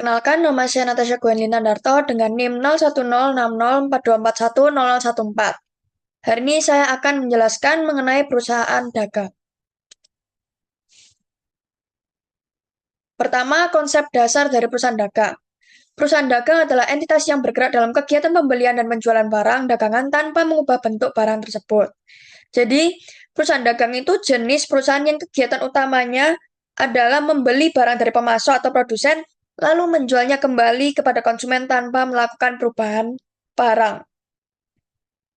Perkenalkan, nama saya Natasha Gwenlyn Nandarto dengan NIM 010604241014. Hari ini saya akan menjelaskan mengenai perusahaan dagang. Pertama, konsep dasar dari perusahaan dagang. Perusahaan dagang adalah entitas yang bergerak dalam kegiatan pembelian dan penjualan barang dagangan tanpa mengubah bentuk barang tersebut. Jadi, perusahaan dagang itu jenis perusahaan yang kegiatan utamanya adalah membeli barang dari pemasok atau produsen, lalu menjualnya kembali kepada konsumen tanpa melakukan perubahan barang.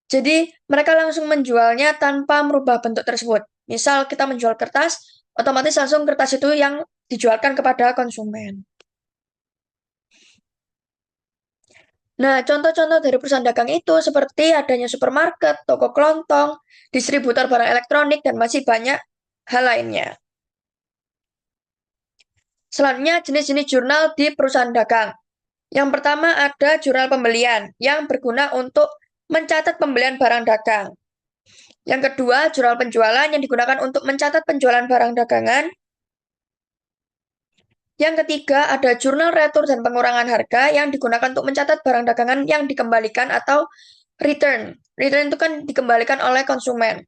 Jadi, mereka langsung menjualnya tanpa merubah bentuk tersebut. Misal kita menjual kertas, otomatis langsung kertas itu yang dijualkan kepada konsumen. Nah, contoh-contoh dari perusahaan dagang itu seperti adanya supermarket, toko kelontong, distributor barang elektronik, dan masih banyak hal lainnya. Selanjutnya, jenis-jenis jurnal di perusahaan dagang. Yang pertama ada jurnal pembelian yang berguna untuk mencatat pembelian barang dagang. Yang kedua, jurnal penjualan yang digunakan untuk mencatat penjualan barang dagangan. Yang ketiga, ada jurnal retur dan pengurangan harga yang digunakan untuk mencatat barang dagangan yang dikembalikan atau return. Return itu kan dikembalikan oleh konsumen.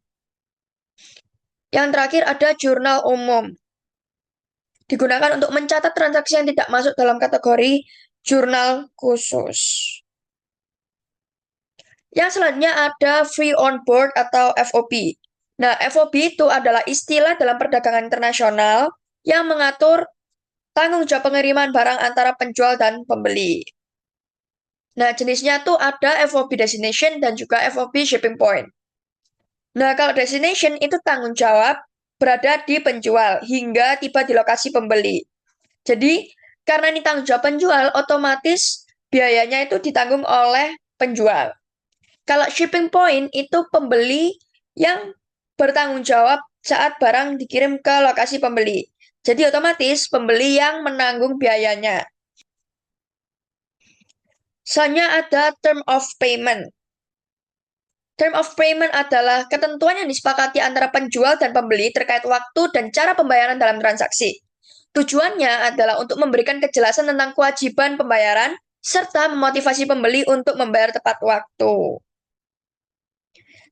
Yang terakhir ada jurnal umum. Digunakan untuk mencatat transaksi yang tidak masuk dalam kategori jurnal khusus. Yang selanjutnya ada Free on Board atau FOB. Nah, FOB itu adalah istilah dalam perdagangan internasional yang mengatur tanggung jawab pengiriman barang antara penjual dan pembeli. Nah, jenisnya tuh ada FOB Destination dan juga FOB Shipping Point. Nah, kalau destination itu tanggung jawab berada di penjual hingga tiba di lokasi pembeli. Jadi, karena ini tanggung jawab penjual, otomatis biayanya itu ditanggung oleh penjual. Kalau shipping point itu pembeli yang bertanggung jawab saat barang dikirim ke lokasi pembeli. Jadi otomatis pembeli yang menanggung biayanya. Selanjutnya ada term of payment. Term of payment adalah ketentuan yang disepakati antara penjual dan pembeli terkait waktu dan cara pembayaran dalam transaksi. Tujuannya adalah untuk memberikan kejelasan tentang kewajiban pembayaran serta memotivasi pembeli untuk membayar tepat waktu.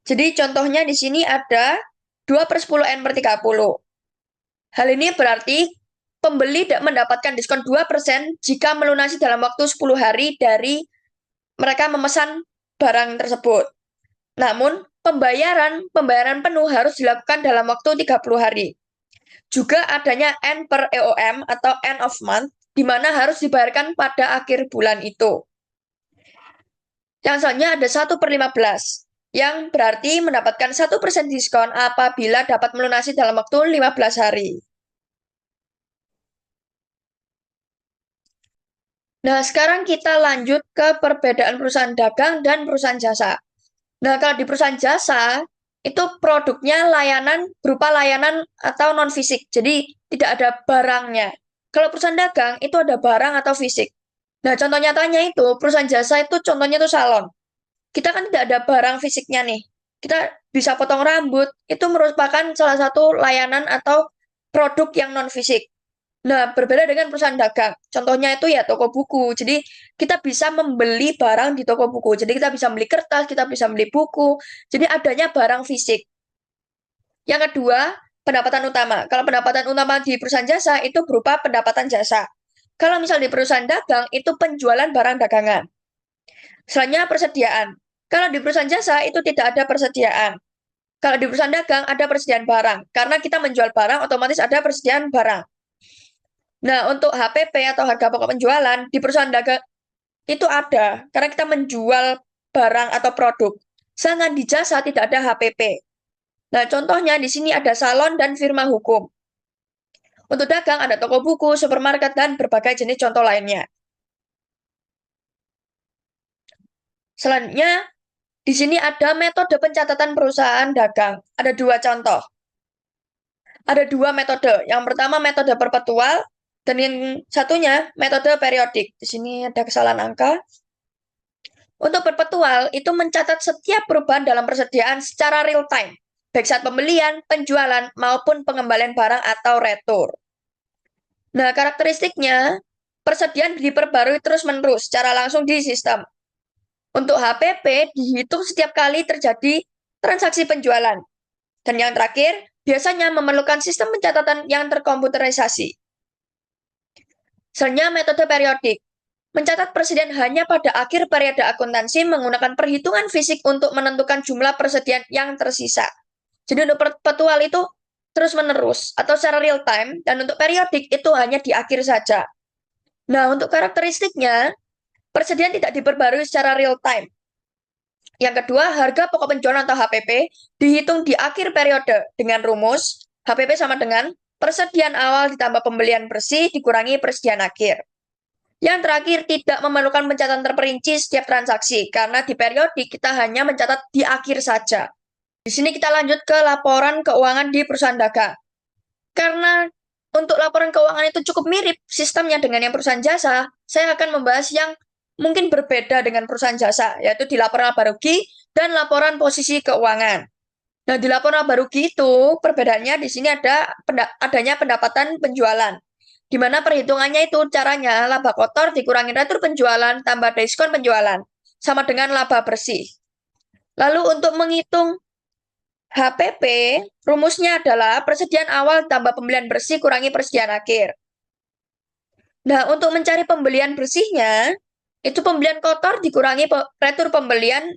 Jadi contohnya di sini ada 2/10 N/30. Hal ini berarti pembeli mendapatkan diskon 2% jika melunasi dalam waktu 10 hari dari mereka memesan barang tersebut. Namun, pembayaran penuh harus dilakukan dalam waktu 30 hari. Juga adanya N/EOM atau end of month, di mana harus dibayarkan pada akhir bulan itu. Yang selanjutnya ada 1/15, yang berarti mendapatkan 1% diskon apabila dapat melunasi dalam waktu 15 hari. Nah, sekarang kita lanjut ke perbedaan perusahaan dagang dan perusahaan jasa. Nah, kalau di perusahaan jasa, itu produknya layanan berupa layanan atau non-fisik. Jadi, tidak ada barangnya. Kalau perusahaan dagang, itu ada barang atau fisik. Nah, contoh nyatanya itu, perusahaan jasa itu contohnya itu salon. Kita kan tidak ada barang fisiknya nih. Kita bisa potong rambut, itu merupakan salah satu layanan atau produk yang non-fisik. Nah, berbeda dengan perusahaan dagang. Contohnya itu ya toko buku. Jadi, kita bisa membeli barang di toko buku. Jadi, kita bisa beli kertas, kita bisa beli buku. Jadi, adanya barang fisik. Yang kedua, pendapatan utama. Kalau pendapatan utama di perusahaan jasa itu berupa pendapatan jasa. Kalau misal di perusahaan dagang, itu penjualan barang dagangan. Selanjutnya, persediaan. Kalau di perusahaan jasa, itu tidak ada persediaan. Kalau di perusahaan dagang, ada persediaan barang. Karena kita menjual barang, otomatis ada persediaan barang. Nah, untuk HPP atau harga pokok penjualan di perusahaan dagang itu ada karena kita menjual barang atau produk. Sedangkan di jasa tidak ada HPP. Nah, contohnya di sini ada salon dan firma hukum. Untuk dagang ada toko buku, supermarket, dan berbagai jenis contoh lainnya. Selanjutnya, di sini ada metode pencatatan perusahaan dagang. Ada dua contoh. Ada dua metode. Yang pertama metode perpetual, dan yang satunya metode periodik. Di sini ada kesalahan angka. Untuk perpetual, itu mencatat setiap perubahan dalam persediaan secara real time, baik saat pembelian, penjualan, maupun pengembalian barang atau retur. Nah, karakteristiknya, persediaan diperbarui terus-menerus secara langsung di sistem. Untuk HPP dihitung setiap kali terjadi transaksi penjualan. Dan yang terakhir, biasanya memerlukan sistem pencatatan yang terkomputerisasi. Selanjutnya metode periodik. Mencatat persediaan hanya pada akhir periode akuntansi menggunakan perhitungan fisik untuk menentukan jumlah persediaan yang tersisa. Jadi untuk perpetual itu terus-menerus atau secara real time, dan untuk periodik itu hanya di akhir saja. Nah, untuk karakteristiknya, persediaan tidak diperbarui secara real time. Yang kedua, harga pokok penjualan atau HPP dihitung di akhir periode dengan rumus HPP sama dengan persediaan awal ditambah pembelian bersih dikurangi persediaan akhir. Yang terakhir, tidak memerlukan pencatatan terperinci setiap transaksi, karena di periodik kita hanya mencatat di akhir saja. Di sini kita lanjut ke laporan keuangan di perusahaan dagang. Karena untuk laporan keuangan itu cukup mirip sistemnya dengan yang perusahaan jasa, saya akan membahas yang mungkin berbeda dengan perusahaan jasa, yaitu di laporan laba rugi dan laporan posisi keuangan. Nah, di laporan laba rugi itu perbedaannya di sini adanya pendapatan penjualan, di mana perhitungannya itu caranya laba kotor dikurangi retur penjualan tambah diskon penjualan, sama dengan laba bersih. Lalu untuk menghitung HPP, rumusnya adalah persediaan awal tambah pembelian bersih kurangi persediaan akhir. Nah, untuk mencari pembelian bersihnya, itu pembelian kotor dikurangi retur pembelian,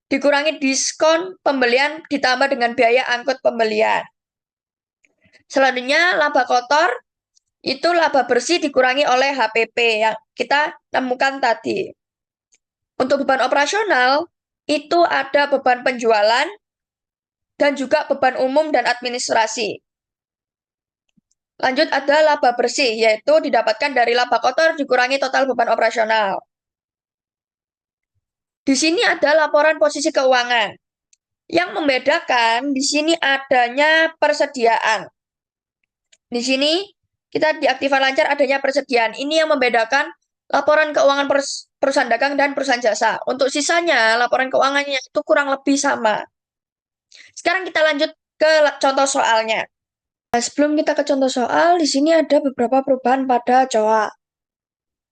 dikurangi diskon pembelian ditambah dengan biaya angkut pembelian. Selanjutnya, laba kotor itu laba bersih dikurangi oleh HPP yang kita temukan tadi. Untuk beban operasional, itu ada beban penjualan dan juga beban umum dan administrasi. Lanjut ada laba bersih, yaitu didapatkan dari laba kotor dikurangi total beban operasional. Di sini ada laporan posisi keuangan. Yang membedakan di sini adanya persediaan. Di sini kita diaktifkan lancar adanya persediaan. Ini yang membedakan laporan keuangan perusahaan dagang dan perusahaan jasa. Untuk sisanya, laporan keuangannya itu kurang lebih sama. Sekarang kita lanjut ke contoh soalnya. Nah, sebelum kita ke contoh soal, di sini ada beberapa perubahan pada COA.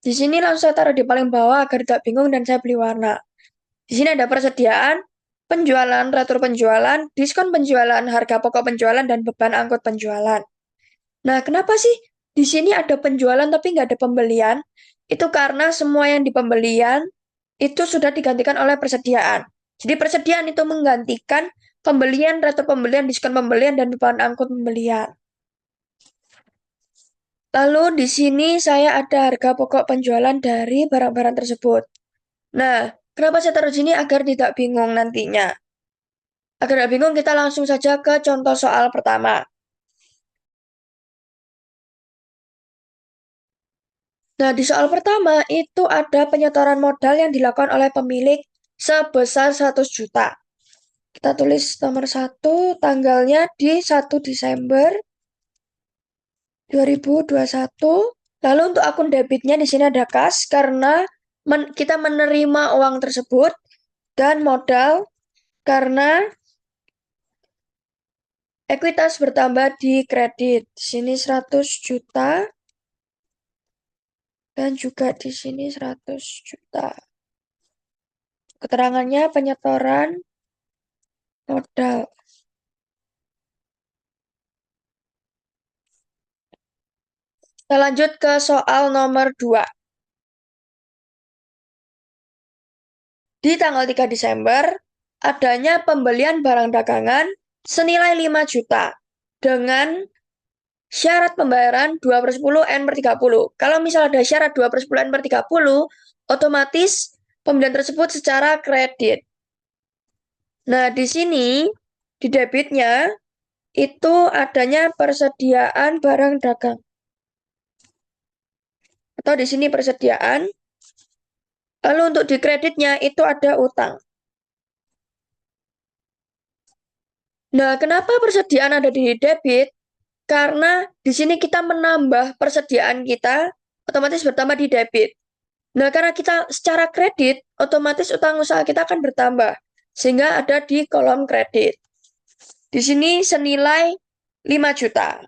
Di sini langsung saya taruh di paling bawah agar tidak bingung dan saya beli warna. Di sini ada persediaan, penjualan, retur penjualan, diskon penjualan, harga pokok penjualan, dan beban angkut penjualan. Nah, kenapa sih di sini ada penjualan tapi nggak ada pembelian? Itu karena semua yang di pembelian itu sudah digantikan oleh persediaan. Jadi persediaan itu menggantikan pembelian, retur pembelian, diskon pembelian, dan beban angkut pembelian. Lalu di sini saya ada harga pokok penjualan dari barang-barang tersebut. Nah, kenapa saya taruh sini agar tidak bingung nantinya? Agar tidak bingung, kita langsung saja ke contoh soal pertama. Nah, di soal pertama itu ada penyetoran modal yang dilakukan oleh pemilik sebesar 100 juta. Kita tulis nomor 1, tanggalnya di 1 Desember 2021. Lalu untuk akun debitnya di sini ada kas karena kita menerima uang tersebut, dan modal karena ekuitas bertambah di kredit. Di sini 100 juta dan juga di sini 100 juta. Keterangannya penyetoran modal. Kita lanjut ke soal nomor 2. Di tanggal 3 Desember, adanya pembelian barang dagangan senilai 5 juta dengan syarat pembayaran 2/10 N/30. Kalau misal ada syarat 2/10 N/30, otomatis pembelian tersebut secara kredit. Nah, di sini, di debitnya, itu adanya persediaan barang dagang. Atau di sini persediaan. Lalu untuk di kreditnya, itu ada utang. Nah, kenapa persediaan ada di debit? Karena di sini kita menambah persediaan kita, otomatis bertambah di debit. Nah, karena kita secara kredit, otomatis utang usaha kita akan bertambah. Sehingga ada di kolom kredit. Di sini senilai 5 juta.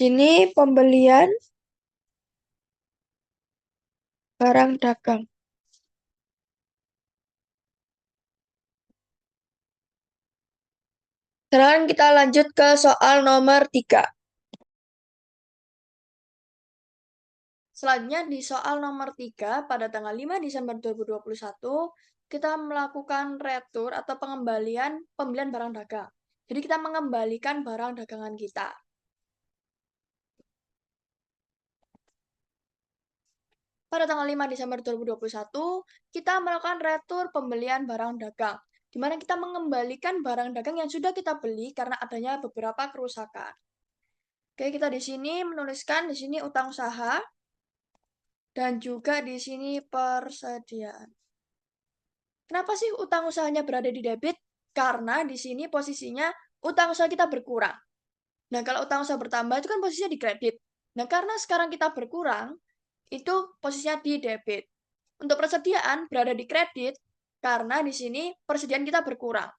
Ini pembelian barang dagang. Sekarang kita lanjut ke soal nomor 3. Selanjutnya di soal nomor 3, pada tanggal 5 Desember 2021, kita melakukan retur atau pengembalian pembelian barang dagang. Jadi kita mengembalikan barang dagangan kita. Pada tanggal 5 Desember 2021, kita melakukan retur pembelian barang dagang, di mana kita mengembalikan barang dagang yang sudah kita beli karena adanya beberapa kerusakan. Oke, kita di sini menuliskan di sini utang usaha dan juga di sini persediaan. Kenapa sih utang usahanya berada di debit? Karena di sini posisinya utang usaha kita berkurang. Nah, kalau utang usaha bertambah itu kan posisinya di kredit. Nah, karena sekarang kita berkurang, itu posisinya di debit. Untuk persediaan berada di kredit karena di sini persediaan kita berkurang.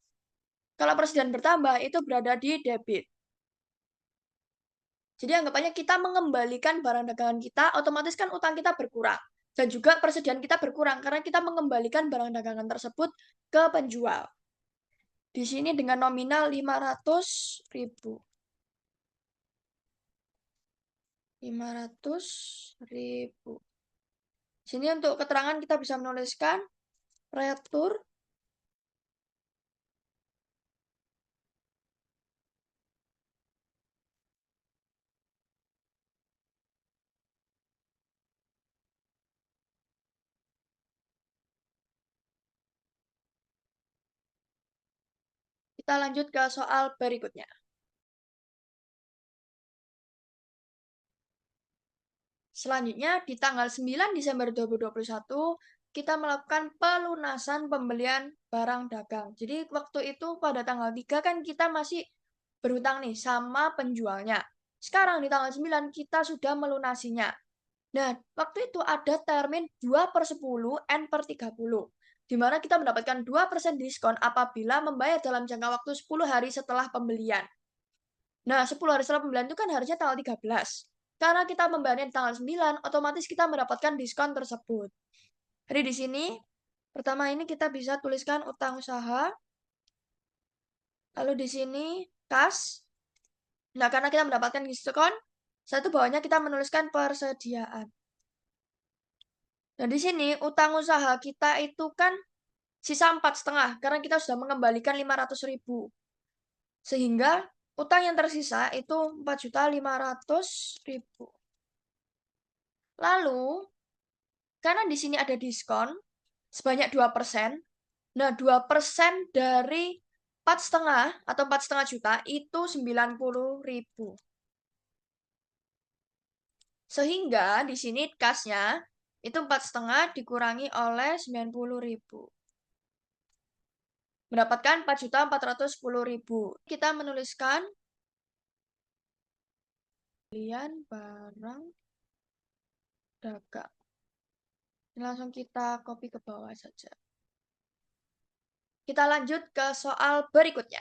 Kalau persediaan bertambah itu berada di debit. Jadi anggapannya kita mengembalikan barang dagangan kita, otomatis kan utang kita berkurang. Dan juga persediaan kita berkurang karena kita mengembalikan barang dagangan tersebut ke penjual. Di sini dengan nominal 500.000. 500.000. Sini untuk keterangan kita bisa menuliskan retur Kita lanjut ke soal berikutnya. Selanjutnya, di tanggal 9 Desember 2021, kita melakukan pelunasan pembelian barang dagang. Jadi, waktu itu pada tanggal 3 kan kita masih berhutang nih sama penjualnya. Sekarang di tanggal 9 kita sudah melunasinya. Nah, waktu itu ada termin 2 per 10 N per 30, di mana kita mendapatkan 2% diskon apabila membayar dalam jangka waktu 10 hari setelah pembelian. Nah, 10 hari setelah pembelian itu kan harusnya tanggal 13. Karena kita membayarnya di tanggal 9, otomatis kita mendapatkan diskon tersebut. Jadi di sini, pertama ini kita bisa tuliskan utang usaha. Lalu di sini, kas. Nah, karena kita mendapatkan diskon, satu bawahnya kita menuliskan persediaan. Nah, di sini utang usaha kita itu kan sisa 4,5 karena kita sudah mengembalikan 500.000. Sehingga utang yang tersisa itu 4.500.000. Lalu, karena di sini ada diskon sebanyak 2%. Nah, 2% dari 4,5 atau 4,5 juta itu 90.000. Sehingga di sini kasnya itu 4,5 dikurangi oleh 90.000. Mendapatkan 4.410.000. Kita menuliskan pembelian barang dagang. Langsung kita copy ke bawah saja. Kita lanjut ke soal berikutnya.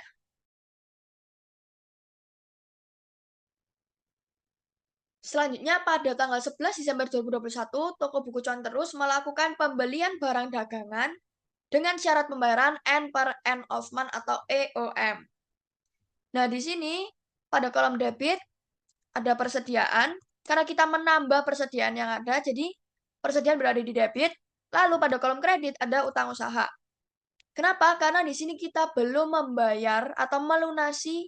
Selanjutnya, pada tanggal 11 Desember 2021, toko buku Cuan Terus melakukan pembelian barang dagangan dengan syarat pembayaran N per end of month atau EOM. Nah, di sini pada kolom debit ada persediaan. Karena kita menambah persediaan yang ada, jadi persediaan berada di debit. Lalu pada kolom kredit ada utang usaha. Kenapa? Karena di sini kita belum membayar atau melunasi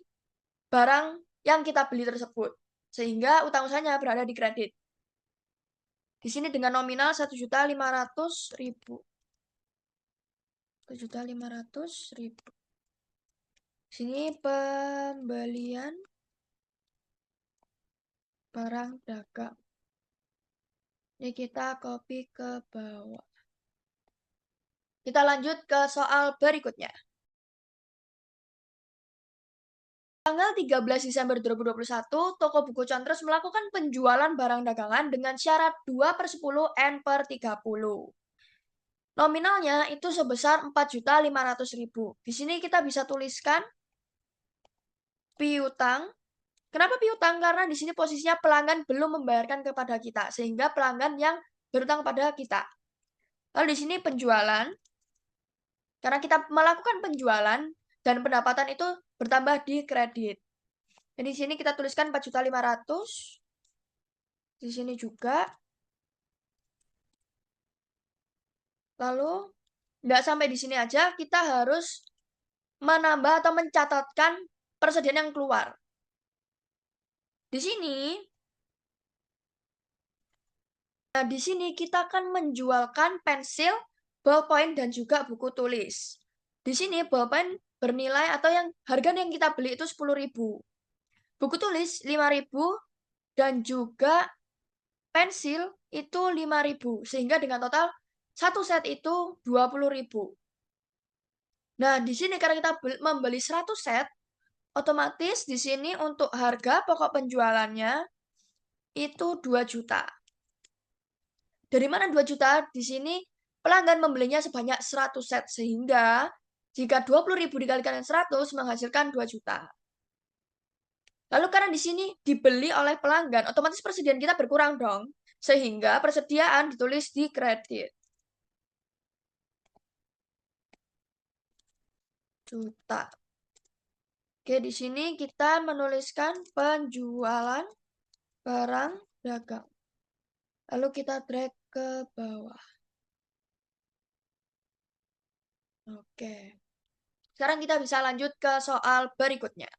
barang yang kita beli tersebut. Sehingga utang usahanya berada di kredit. Di sini dengan nominal 1.500.000. 1.500.000. Sini pembelian barang dagang. Ini kita copy ke bawah. Kita lanjut ke soal berikutnya. Tanggal 13 Desember 2021, toko buku Cuan Terus melakukan penjualan barang dagangan dengan syarat 2 per 10 N per 30. Nominalnya itu sebesar 4.500.000. Di sini kita bisa tuliskan piutang Kenapa piutang? Karena di sini posisinya pelanggan belum membayarkan kepada kita, sehingga pelanggan yang berutang pada kita. Lalu di sini penjualan, karena kita melakukan penjualan dan pendapatan itu bertambah di kredit. Jadi di sini kita tuliskan 4.500.000. Di sini juga. Lalu nggak sampai di sini aja, kita harus menambah atau mencatatkan persediaan yang keluar. Di sini, nah di sini kita akan menjualkan pensil, ballpoint, dan juga buku tulis. Di sini ballpoint bernilai atau yang harga yang kita beli itu 10.000. Buku tulis 5.000 dan juga pensil itu 5.000. Sehingga dengan total satu set itu 20.000. Nah, di sini karena kita membeli 100 set, otomatis di sini untuk harga pokok penjualannya itu 2 juta. Dari mana 2 juta? Di sini pelanggan membelinya sebanyak 100 set. Sehingga jika 20.000 dikalikan dengan 100 menghasilkan 2 juta. Lalu karena di sini dibeli oleh pelanggan, otomatis persediaan kita berkurang dong. Sehingga persediaan ditulis di kredit. Juta. Oke, di sini kita menuliskan penjualan barang dagang. Lalu kita drag ke bawah. Oke. Sekarang kita bisa lanjut ke soal berikutnya.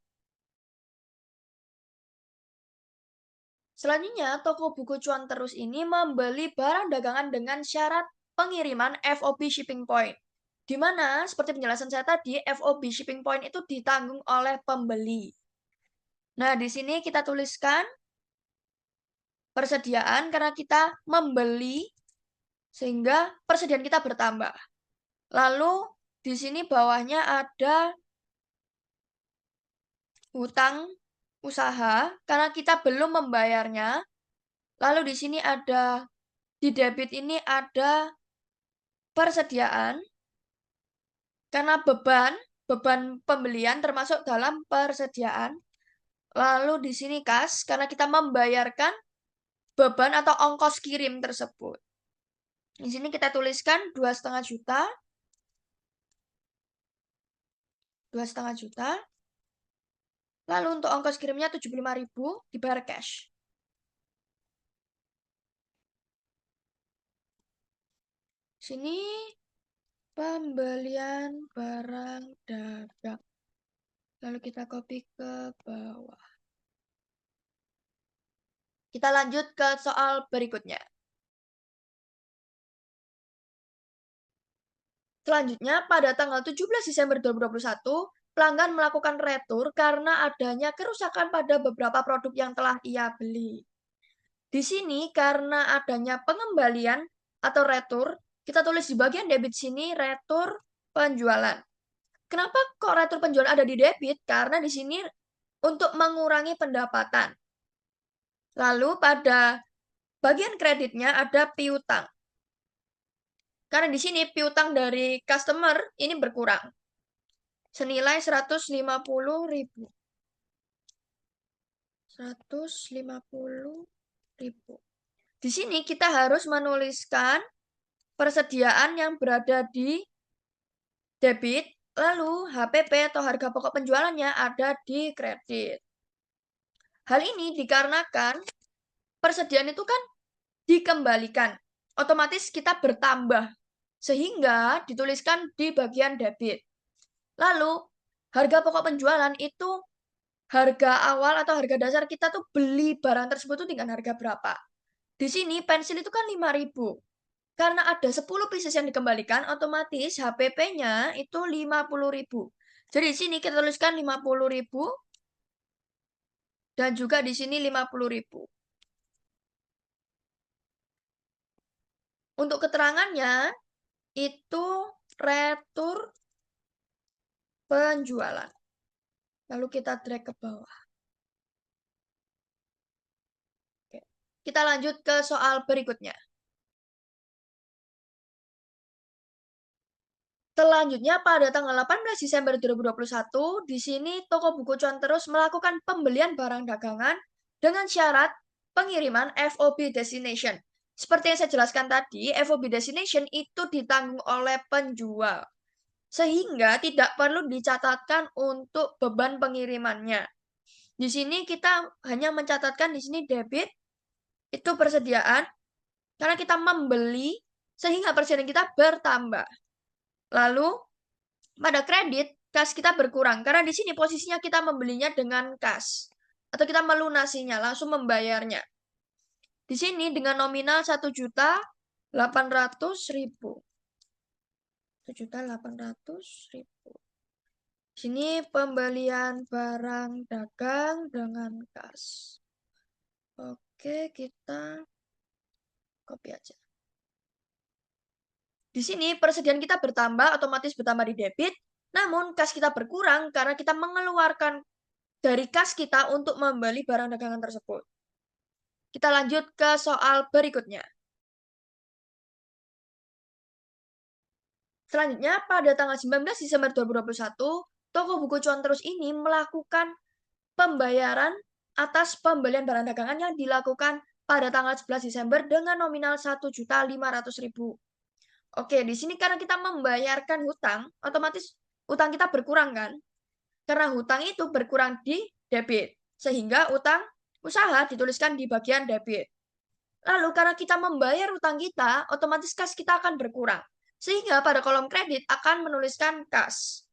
Selanjutnya, toko buku cuan terus ini membeli barang dagangan dengan syarat pengiriman FOB shipping point. Di mana, seperti penjelasan saya tadi, FOB shipping point itu ditanggung oleh pembeli. Nah, di sini kita tuliskan persediaan karena kita membeli sehingga persediaan kita bertambah. Lalu di sini bawahnya ada hutang usaha karena kita belum membayarnya. Lalu di sini ada di debit ini ada persediaan karena beban pembelian termasuk dalam persediaan. Lalu di sini kas karena kita membayarkan beban atau ongkos kirim tersebut. Di sini kita tuliskan 2,5 juta. 2,5 juta. Lalu untuk ongkos kirimnya 75.000 dibayar cash. Sini pembelian barang dagang. Lalu kita copy ke bawah. Kita lanjut ke soal berikutnya. Selanjutnya, pada tanggal 17 Desember 2021, pelanggan melakukan retur karena adanya kerusakan pada beberapa produk yang telah ia beli. Di sini, karena adanya pengembalian atau retur, kita tulis di bagian debit sini retur penjualan. Kenapa kok retur penjualan ada di debit? Karena di sini untuk mengurangi pendapatan. Lalu pada bagian kreditnya ada piutang. Karena di sini piutang dari customer ini berkurang. Senilai 150.000. 150.000. Di sini kita harus menuliskan persediaan yang berada di debit, lalu HPP atau harga pokok penjualannya ada di kredit. Hal ini dikarenakan persediaan itu kan dikembalikan. Otomatis kita bertambah. Sehingga dituliskan di bagian debit. Lalu, harga pokok penjualan itu harga awal atau harga dasar kita tuh beli barang tersebut tuh dengan harga berapa. Di sini pensil itu kan 5.000. Karena ada 10 pieces yang dikembalikan, otomatis HPP-nya itu 50.000. Jadi di sini kita tuliskan 50.000 dan juga di sini 50.000. Untuk keterangannya itu retur penjualan. Lalu kita drag ke bawah. Oke. Kita lanjut ke soal berikutnya. Selanjutnya pada tanggal 18 Desember 2021, di sini toko buku cuan terus melakukan pembelian barang dagangan dengan syarat pengiriman FOB destination. Seperti yang saya jelaskan tadi, FOB destination itu ditanggung oleh penjual. Sehingga tidak perlu dicatatkan untuk beban pengirimannya. Di sini kita hanya mencatatkan di sini debit, itu persediaan, karena kita membeli, sehingga persediaan kita bertambah. Lalu, pada kredit, kas kita berkurang. Karena di sini posisinya kita membelinya dengan kas. Atau kita melunasinya, langsung membayarnya. Di sini dengan nominal 1.800.000. 1.800.000. Sini pembelian barang dagang dengan kas. Oke, kita copy aja. Di sini persediaan kita bertambah, otomatis bertambah di debit, namun kas kita berkurang karena kita mengeluarkan dari kas kita untuk membeli barang dagangan tersebut. Kita lanjut ke soal berikutnya. Selanjutnya, pada tanggal 19 Desember 2021, toko buku cuan terus ini melakukan pembayaran atas pembelian barang dagangan yang dilakukan pada tanggal 11 Desember dengan nominal 1.500.000. Oke, di sini karena kita membayarkan hutang, otomatis hutang kita berkurang kan? Karena hutang itu berkurang di debit, sehingga hutang usaha dituliskan di bagian debit. Lalu karena kita membayar hutang kita, otomatis kas kita akan berkurang. Sehingga pada kolom kredit akan menuliskan kas.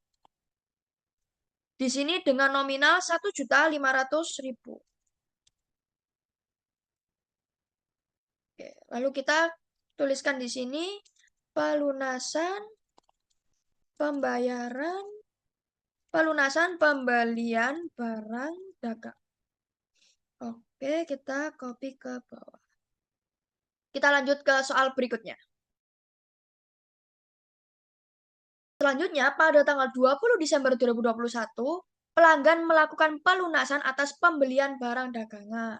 Di sini dengan nominal 1.500.000. Oke, lalu kita tuliskan di sini pelunasan pembelian barang dagang. Oke, kita copy ke bawah. Kita lanjut ke soal berikutnya. Selanjutnya, pada tanggal 20 Desember 2021, pelanggan melakukan pelunasan atas pembelian barang dagangan.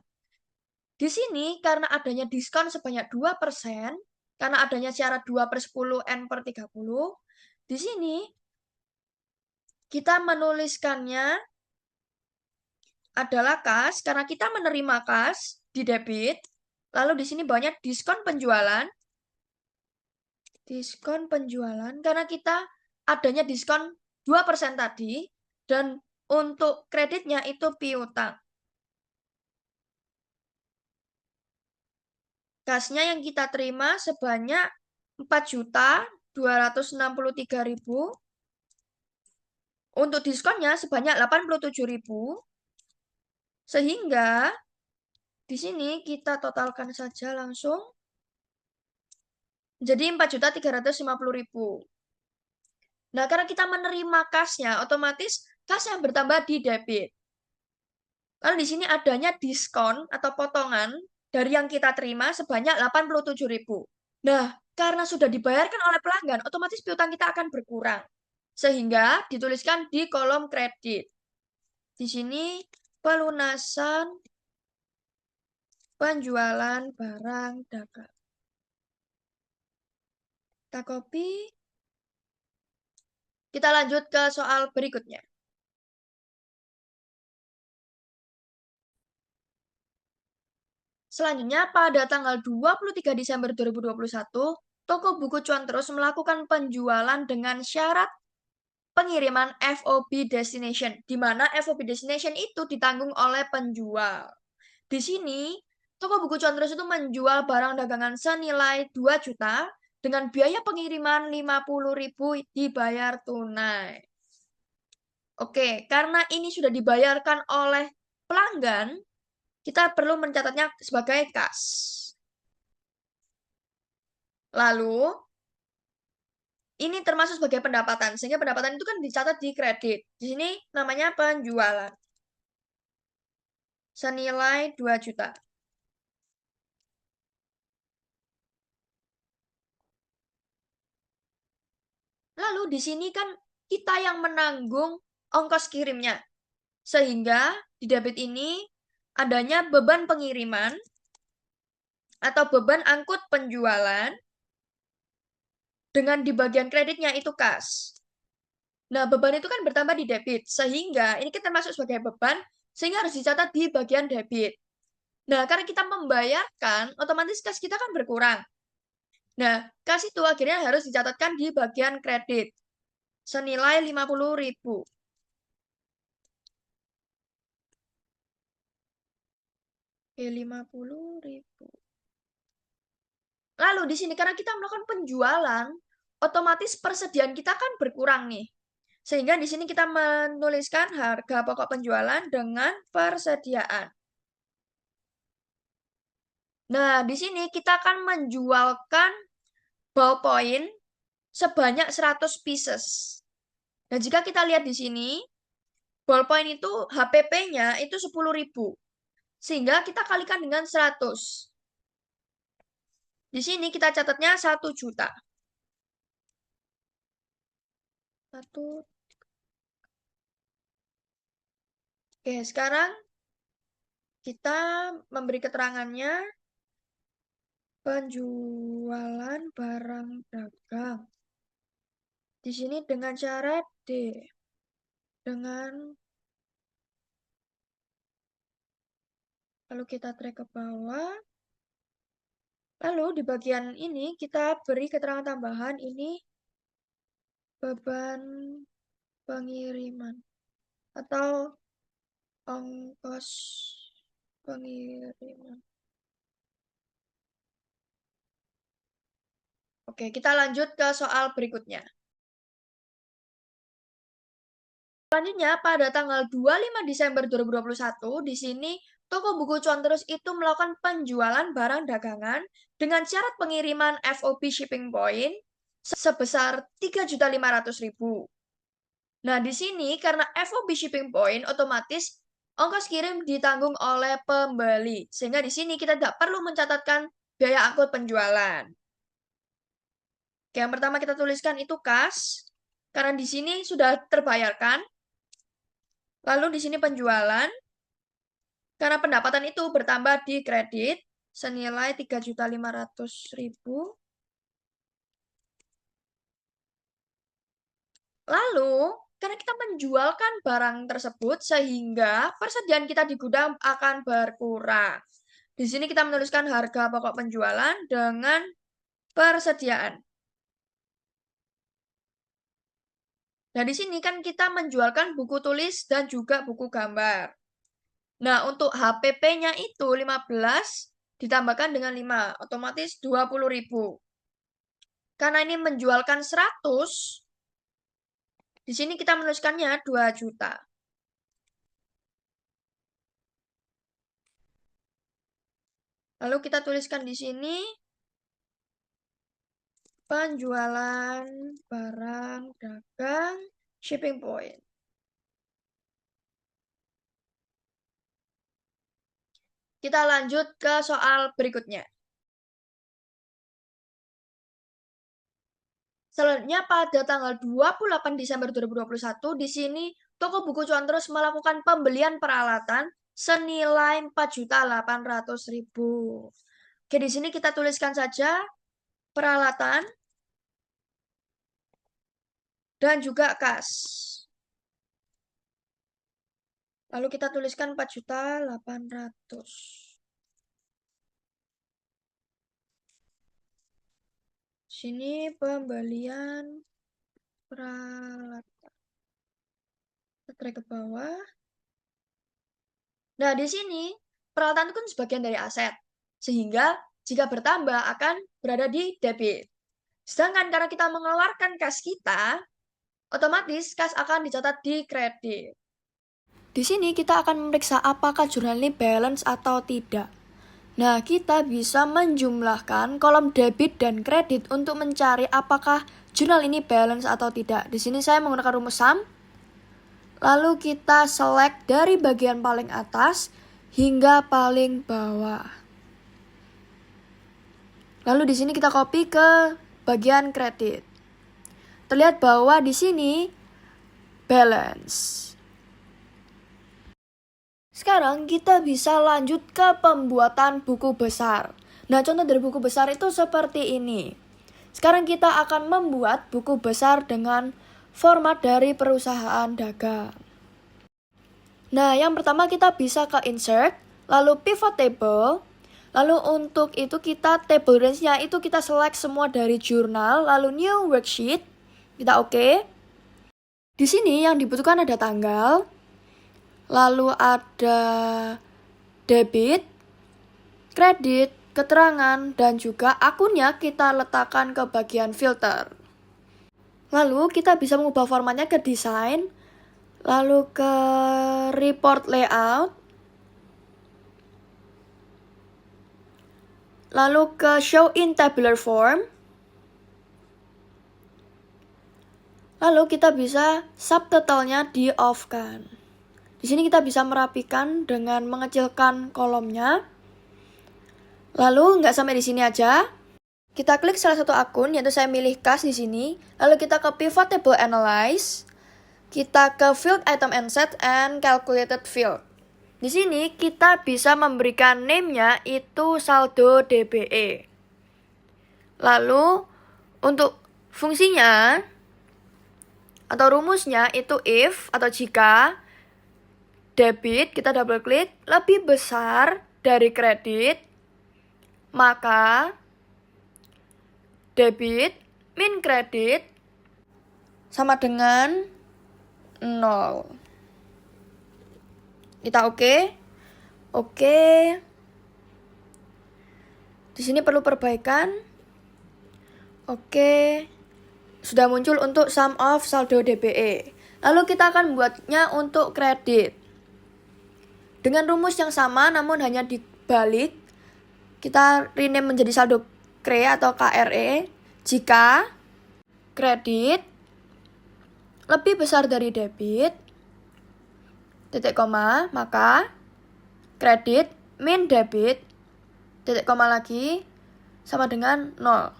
Di sini, karena adanya diskon sebanyak 2%, karena adanya syarat 2/10 N/30, di sini kita menuliskannya adalah kas, karena kita menerima kas di debit, lalu di sini banyak diskon penjualan, karena kita adanya diskon 2% tadi, dan untuk kreditnya itu piutang. Kasnya yang kita terima sebanyak 4.263.000. Untuk diskonnya sebanyak 87.000. Sehingga di sini kita totalkan saja langsung. Jadi 4.350.000. Nah, karena kita menerima kasnya, otomatis kas yang bertambah di debit. Lalu di sini adanya diskon atau potongan dari yang kita terima sebanyak 87.000. Nah, karena sudah dibayarkan oleh pelanggan, otomatis piutang kita akan berkurang. Sehingga dituliskan di kolom kredit. Di sini pelunasan penjualan barang dagang. Kita copy. Kita lanjut ke soal berikutnya. Selanjutnya, pada tanggal 23 Desember 2021, toko buku cuan terus melakukan penjualan dengan syarat pengiriman FOB destination, di mana FOB destination itu ditanggung oleh penjual. Di sini, toko buku cuan terus itu menjual barang dagangan senilai 2 juta dengan biaya pengiriman 50.000 dibayar tunai. Oke, karena ini sudah dibayarkan oleh pelanggan, kita perlu mencatatnya sebagai kas. Lalu, ini termasuk sebagai pendapatan, sehingga pendapatan itu kan dicatat di kredit. Di sini namanya penjualan. Senilai 2 juta. Lalu di sini kan kita yang menanggung ongkos kirimnya. Sehingga di debit ini adanya beban pengiriman atau beban angkut penjualan dengan di bagian kreditnya itu kas. Nah, beban itu kan bertambah di debit, sehingga ini kita termasuk sebagai beban, sehingga harus dicatat di bagian debit. Nah, karena kita membayarkan, otomatis kas kita kan berkurang. Nah, kas itu akhirnya harus dicatatkan di bagian kredit, senilai 50.000. Oke, 50.000. Lalu di sini karena kita melakukan penjualan, otomatis persediaan kita kan berkurang nih. Sehingga di sini kita menuliskan harga pokok penjualan dengan persediaan. Nah, di sini kita akan menjualkan ballpoint sebanyak 100 pieces. Nah, jika kita lihat di sini, ballpoint itu HPP-nya itu 10.000. Sehingga kita kalikan dengan 100. Di sini kita catatnya 1 juta. 1. Oke, sekarang kita memberi keterangannya penjualan barang dagang. Di sini dengan cara D. Dengan lalu kita drag ke bawah. Lalu di bagian ini kita beri keterangan tambahan ini beban pengiriman atau ongkos pengiriman. Oke, kita lanjut ke soal berikutnya. Selanjutnya, pada tanggal 25 Desember 2021, di sini toko buku Cuan Terus itu melakukan penjualan barang dagangan dengan syarat pengiriman FOB shipping point sebesar 3.500.000. Nah, di sini karena FOB shipping point otomatis ongkos kirim ditanggung oleh pembeli. Sehingga di sini kita tidak perlu mencatatkan biaya angkut penjualan. Oke, yang pertama kita tuliskan itu kas. Karena di sini sudah terbayarkan. Lalu di sini penjualan. Karena pendapatan itu bertambah di kredit senilai 3.500.000. Lalu, karena kita menjualkan barang tersebut sehingga persediaan kita di gudang akan berkurang. Di sini kita menuliskan harga pokok penjualan dengan persediaan. Nah, di sini kan kita menjualkan buku tulis dan juga buku gambar. Nah, untuk HPP-nya itu 15 ditambahkan dengan 5, otomatis 20.000. Karena ini menjualkan 100, di sini kita menuliskannya 2 juta. Lalu kita tuliskan di sini penjualan barang dagang shipping point. Kita lanjut ke soal berikutnya. Selanjutnya pada tanggal 28 Desember 2021, di sini toko buku Cuan Terus melakukan pembelian peralatan senilai 4.800.000. Oke, di sini kita tuliskan saja peralatan dan juga kas. Lalu kita tuliskan 4.800.000. Sini pembelian peralatan. Kita drag ke bawah. Nah, di sini peralatan itu kan sebagian dari aset. Sehingga jika bertambah akan berada di debit. Sedangkan karena kita mengeluarkan kas kita, otomatis kas akan dicatat di kredit. Di sini kita akan memeriksa apakah jurnal ini balance atau tidak. Nah, kita bisa menjumlahkan kolom debit dan kredit untuk mencari apakah jurnal ini balance atau tidak. Di sini saya menggunakan rumus sum. Lalu kita select dari bagian paling atas hingga paling bawah. Lalu di sini kita copy ke bagian kredit. Terlihat bahwa di sini balance. Sekarang kita bisa lanjut ke pembuatan buku besar. Nah, contoh dari buku besar itu seperti ini. Sekarang kita akan membuat buku besar dengan format dari perusahaan dagang. Nah, yang pertama kita bisa ke insert, lalu pivot table. Lalu untuk itu kita table range-nya itu kita select semua dari jurnal, lalu new worksheet. Kita oke. Di sini yang dibutuhkan ada tanggal, lalu ada debit, kredit, keterangan, dan juga akunnya kita letakkan ke bagian filter. Lalu kita bisa mengubah formatnya ke desain, lalu ke report layout, lalu ke show in tabular form, lalu kita bisa subtotalnya di off kan. Di sini kita bisa merapikan dengan mengecilkan kolomnya. Lalu nggak sampai di sini aja, kita klik salah satu akun, yaitu saya milih Kas di sini. Lalu kita ke pivot table analyze, kita ke field item and set and calculated field. Di sini kita bisa memberikan name-nya itu saldo DBE. Lalu untuk fungsinya atau rumusnya itu if atau jika debit, kita double klik, lebih besar dari kredit, maka debit min kredit sama dengan 0. Kita oke. Oke. Di sini perlu perbaikan. Oke. Sudah muncul untuk sum of saldo DBE. Lalu kita akan membuatnya untuk kredit. Dengan rumus yang sama namun hanya dibalik. Kita rename menjadi saldo KRE atau KRE jika kredit lebih besar dari debit, titik koma, maka kredit min debit, titik koma lagi, sama dengan 0.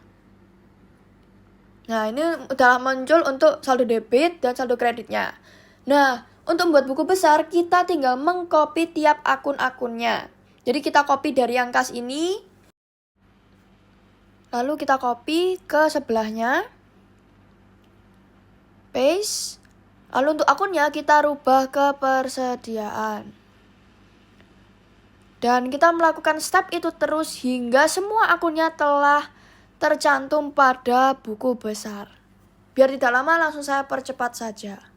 Nah, ini udah muncul untuk saldo debit dan saldo kreditnya. Nah, untuk membuat buku besar, kita tinggal mengcopy tiap akun-akunnya. Jadi kita copy dari yang Kas ini, lalu kita copy ke sebelahnya, paste, lalu untuk akunnya kita rubah ke persediaan. Dan kita melakukan step itu terus hingga semua akunnya telah tercantum pada buku besar. Biar tidak lama, langsung saya percepat saja.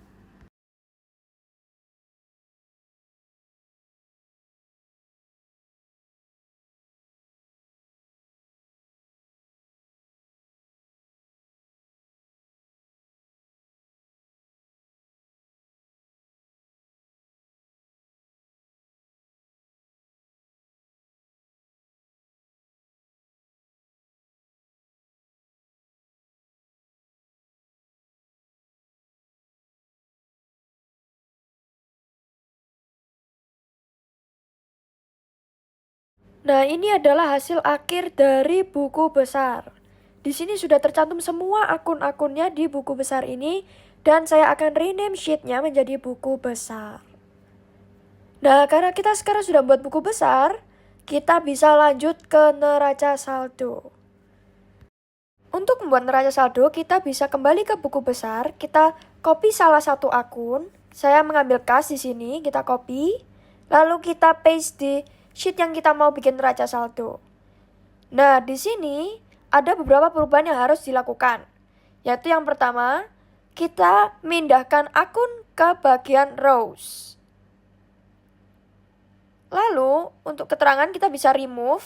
Nah, ini adalah hasil akhir dari buku besar. Di sini sudah tercantum semua akun-akunnya di buku besar ini, dan saya akan rename sheet-nya menjadi buku besar. Nah, karena kita sekarang sudah buat buku besar, kita bisa lanjut ke neraca saldo. Untuk membuat neraca saldo, kita bisa kembali ke buku besar, kita copy salah satu akun. Saya mengambil Kas di sini, kita copy, lalu kita paste di sheet yang kita mau bikin neraca saldo. Nah, di sini ada beberapa perubahan yang harus dilakukan. Yaitu yang pertama, kita mindahkan akun ke bagian rows. Lalu, untuk keterangan kita bisa remove.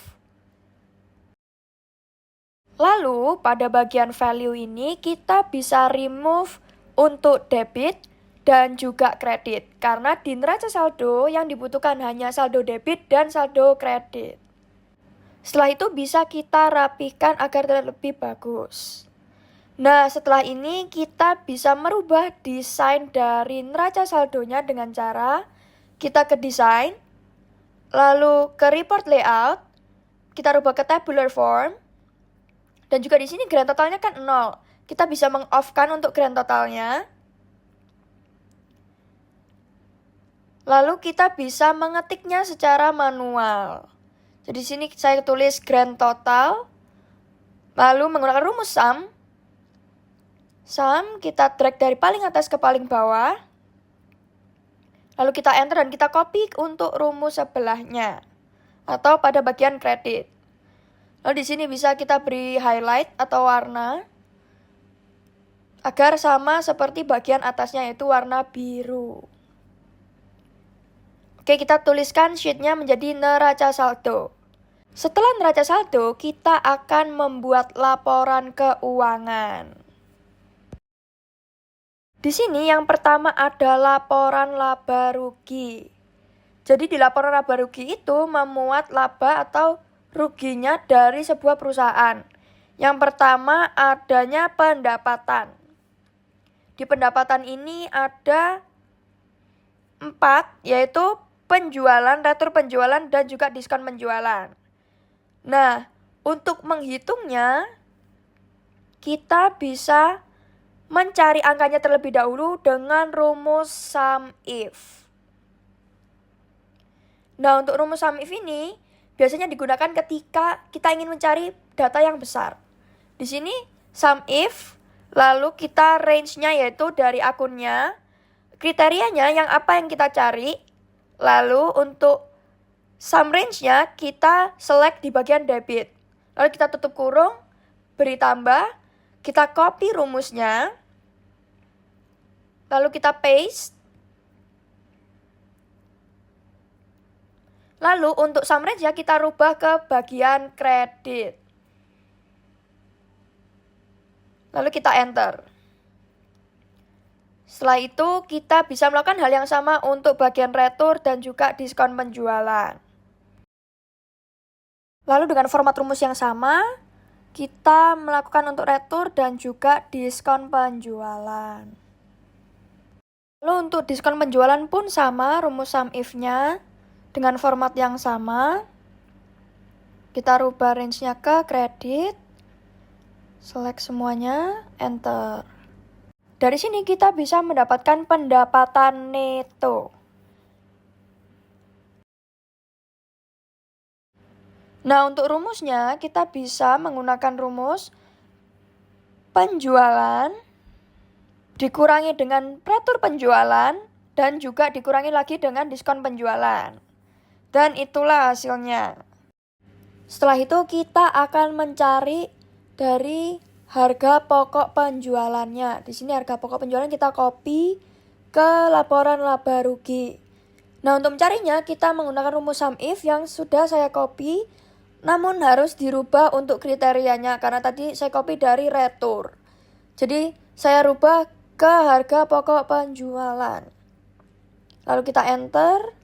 Lalu, pada bagian value ini kita bisa remove untuk debit dan juga kredit. Karena di neraca saldo yang dibutuhkan hanya saldo debit dan saldo kredit. Setelah itu bisa kita rapikan agar terlihat lebih bagus. Nah, setelah ini kita bisa merubah desain dari neraca saldonya dengan cara kita ke desain, lalu ke report layout, kita rubah ke tabular form, dan juga di sini grand totalnya kan 0. Kita bisa meng-off-kan untuk grand totalnya. Lalu kita bisa mengetiknya secara manual. Jadi di sini saya tulis grand total Lalu menggunakan rumus sum kita drag dari paling atas ke paling bawah. Lalu kita enter dan kita copy untuk rumus sebelahnya atau pada bagian kredit. Lalu di sini bisa kita beri highlight atau warna agar sama seperti bagian atasnya, yaitu warna biru. Oke, kita tuliskan sheetnya menjadi neraca saldo. Setelah neraca saldo, kita akan membuat laporan keuangan. Di sini yang pertama ada laporan laba rugi. Jadi di laporan laba rugi itu memuat laba atau ruginya dari sebuah perusahaan. Yang pertama adanya pendapatan. Di pendapatan ini ada 4, yaitu penjualan, retur penjualan, dan juga diskon penjualan. Nah, untuk menghitungnya, kita bisa mencari angkanya terlebih dahulu dengan rumus sum if. Nah, untuk rumus sum if ini biasanya digunakan ketika kita ingin mencari data yang besar. Di sini sum if, lalu kita range-nya yaitu dari akunnya, kriterianya yang apa yang kita cari, lalu untuk sum range-nya kita select di bagian debit. Lalu kita tutup kurung, beri tambah, kita copy rumusnya, lalu kita paste. Lalu untuk sum range-nya kita rubah ke bagian kredit. Lalu kita enter. Setelah itu kita bisa melakukan hal yang sama untuk bagian retur dan juga diskon penjualan. Lalu dengan format rumus yang sama, kita melakukan untuk retur dan juga diskon penjualan. Lalu untuk diskon penjualan pun sama, rumus sum if-nya dengan format yang sama. Kita rubah range-nya ke kredit, select semuanya, enter. Dari sini kita bisa mendapatkan pendapatan neto. Nah, untuk rumusnya kita bisa menggunakan rumus penjualan dikurangi dengan retur penjualan dan juga dikurangi lagi dengan diskon penjualan. Dan itulah hasilnya. Setelah itu kita akan mencari dari harga pokok penjualannya. Di sini harga pokok penjualan kita copy ke laporan laba rugi. Nah, untuk mencarinya kita menggunakan rumus sum if yang sudah saya copy, namun harus dirubah untuk kriterianya karena tadi saya copy dari retur. Jadi saya rubah ke harga pokok penjualan. Lalu kita enter.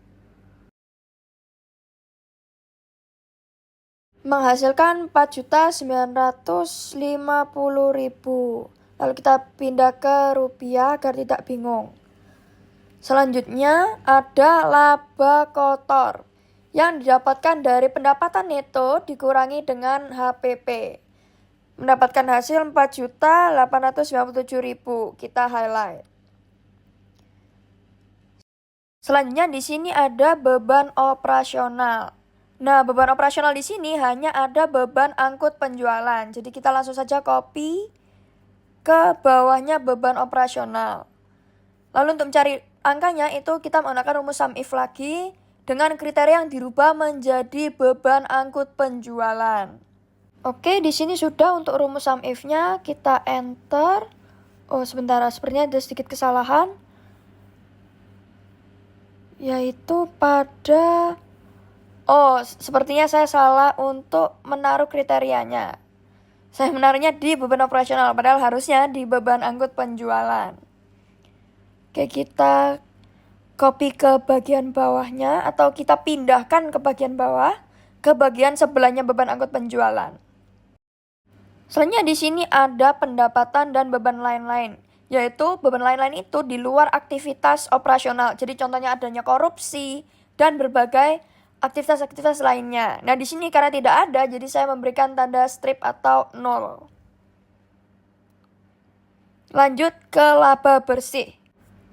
Menghasilkan 4.950.000. Lalu kita pindah ke rupiah agar tidak bingung. Selanjutnya ada laba kotor yang didapatkan dari pendapatan neto dikurangi dengan HPP. Mendapatkan hasil 4.897.000. Kita highlight. Selanjutnya di sini ada beban operasional. Nah, beban operasional di sini hanya ada beban angkut penjualan. Jadi kita langsung saja copy ke bawahnya beban operasional. Lalu untuk mencari angkanya itu kita menggunakan rumus sum if lagi dengan kriteria yang dirubah menjadi beban angkut penjualan. Oke, di sini sudah untuk rumus sum if-nya, kita enter. Oh, sebentar, sepertinya ada sedikit kesalahan. Yaitu pada sepertinya saya salah untuk menaruh kriterianya. Saya menaruhnya di beban operasional, padahal harusnya di beban angkut penjualan. Oke, kita copy ke bagian bawahnya atau kita pindahkan ke bagian bawah, ke bagian sebelahnya beban angkut penjualan. Selanjutnya di sini ada pendapatan dan beban lain-lain, yaitu beban lain-lain itu di luar aktivitas operasional. Jadi contohnya adanya korupsi dan berbagai aktivitas-aktivitas lainnya. Nah, di sini karena tidak ada, jadi saya memberikan tanda strip atau 0. Lanjut ke laba bersih.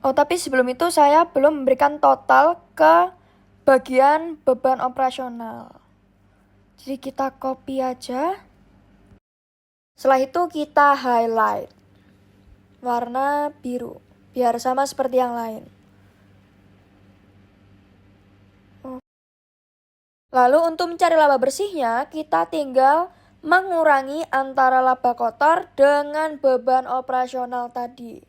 Oh, tapi sebelum itu saya belum memberikan total ke bagian beban operasional. Jadi kita copy aja. Setelah itu kita highlight warna biru biar sama seperti yang lain. Lalu untuk mencari laba bersihnya, kita tinggal mengurangi antara laba kotor dengan beban operasional tadi.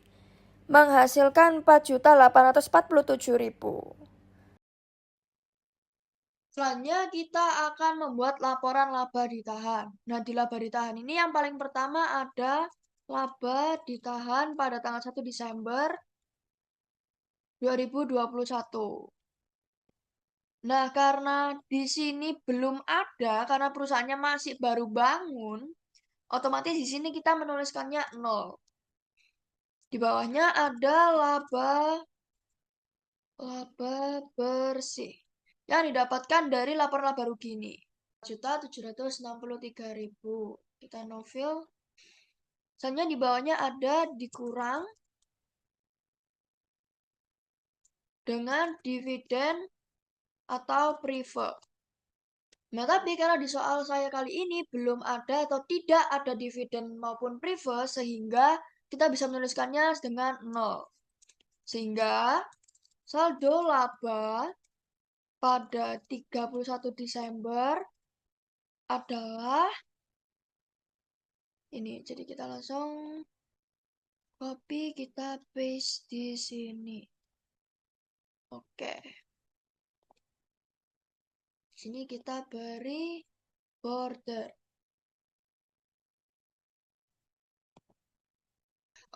Menghasilkan 4.847.000. Selanjutnya kita akan membuat laporan laba ditahan. Nah, di laba ditahan ini yang paling pertama ada laba ditahan pada tanggal 1 Desember 2021. Nah, karena di sini belum ada, karena perusahaannya masih baru bangun, otomatis di sini kita menuliskannya 0. Di bawahnya ada laba bersih yang didapatkan dari laporan laba rugi ini. 4.763.000. Kita novel. Selanjutnya di bawahnya ada dikurang dengan dividen atau preferred. Nah, tapi karena di soal saya kali ini belum ada atau tidak ada dividen maupun preferred, sehingga kita bisa menuliskannya dengan 0. Sehingga saldo laba pada 31 Desember adalah ini. Jadi kita langsung copy, kita paste di sini. Oke. Di sini kita beri border.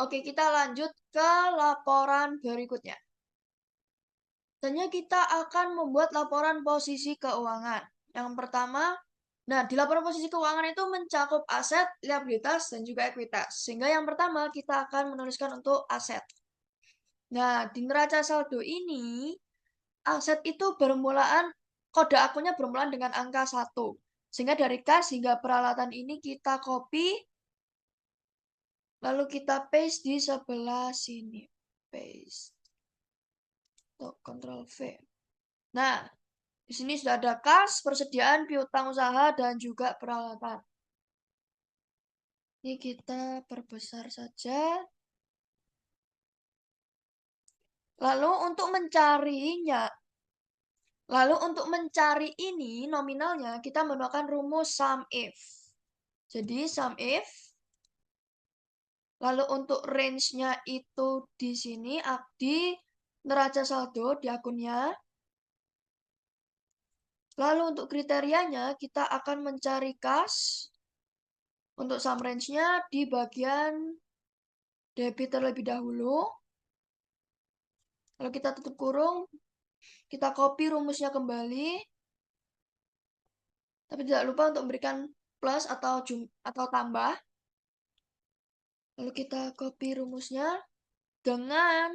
Oke, kita lanjut ke laporan berikutnya. Selanjutnya kita akan membuat laporan posisi keuangan. Yang pertama, nah di laporan posisi keuangan itu mencakup aset, liabilitas, dan juga ekuitas. Sehingga yang pertama kita akan menuliskan untuk aset. Nah, di neraca saldo ini, aset itu bermulaan, kode akunnya bermulaan dengan angka 1. Sehingga dari kas hingga peralatan ini kita copy, lalu kita paste di sebelah sini. Paste. Ctrl V. Nah, di sini sudah ada kas, persediaan, piutang usaha, dan juga peralatan. Ini kita perbesar saja. Lalu untuk mencari ini nominalnya, kita menggunakan rumus sum if. Jadi sum if. Lalu untuk range-nya itu di sini di neraca saldo di akunnya. Lalu untuk kriterianya kita akan mencari kas. Untuk sum range-nya di bagian debit terlebih dahulu. Lalu kita tutup kurung. Kita copy rumusnya kembali. Tapi tidak lupa untuk memberikan plus atau tambah. Lalu kita copy rumusnya. Dengan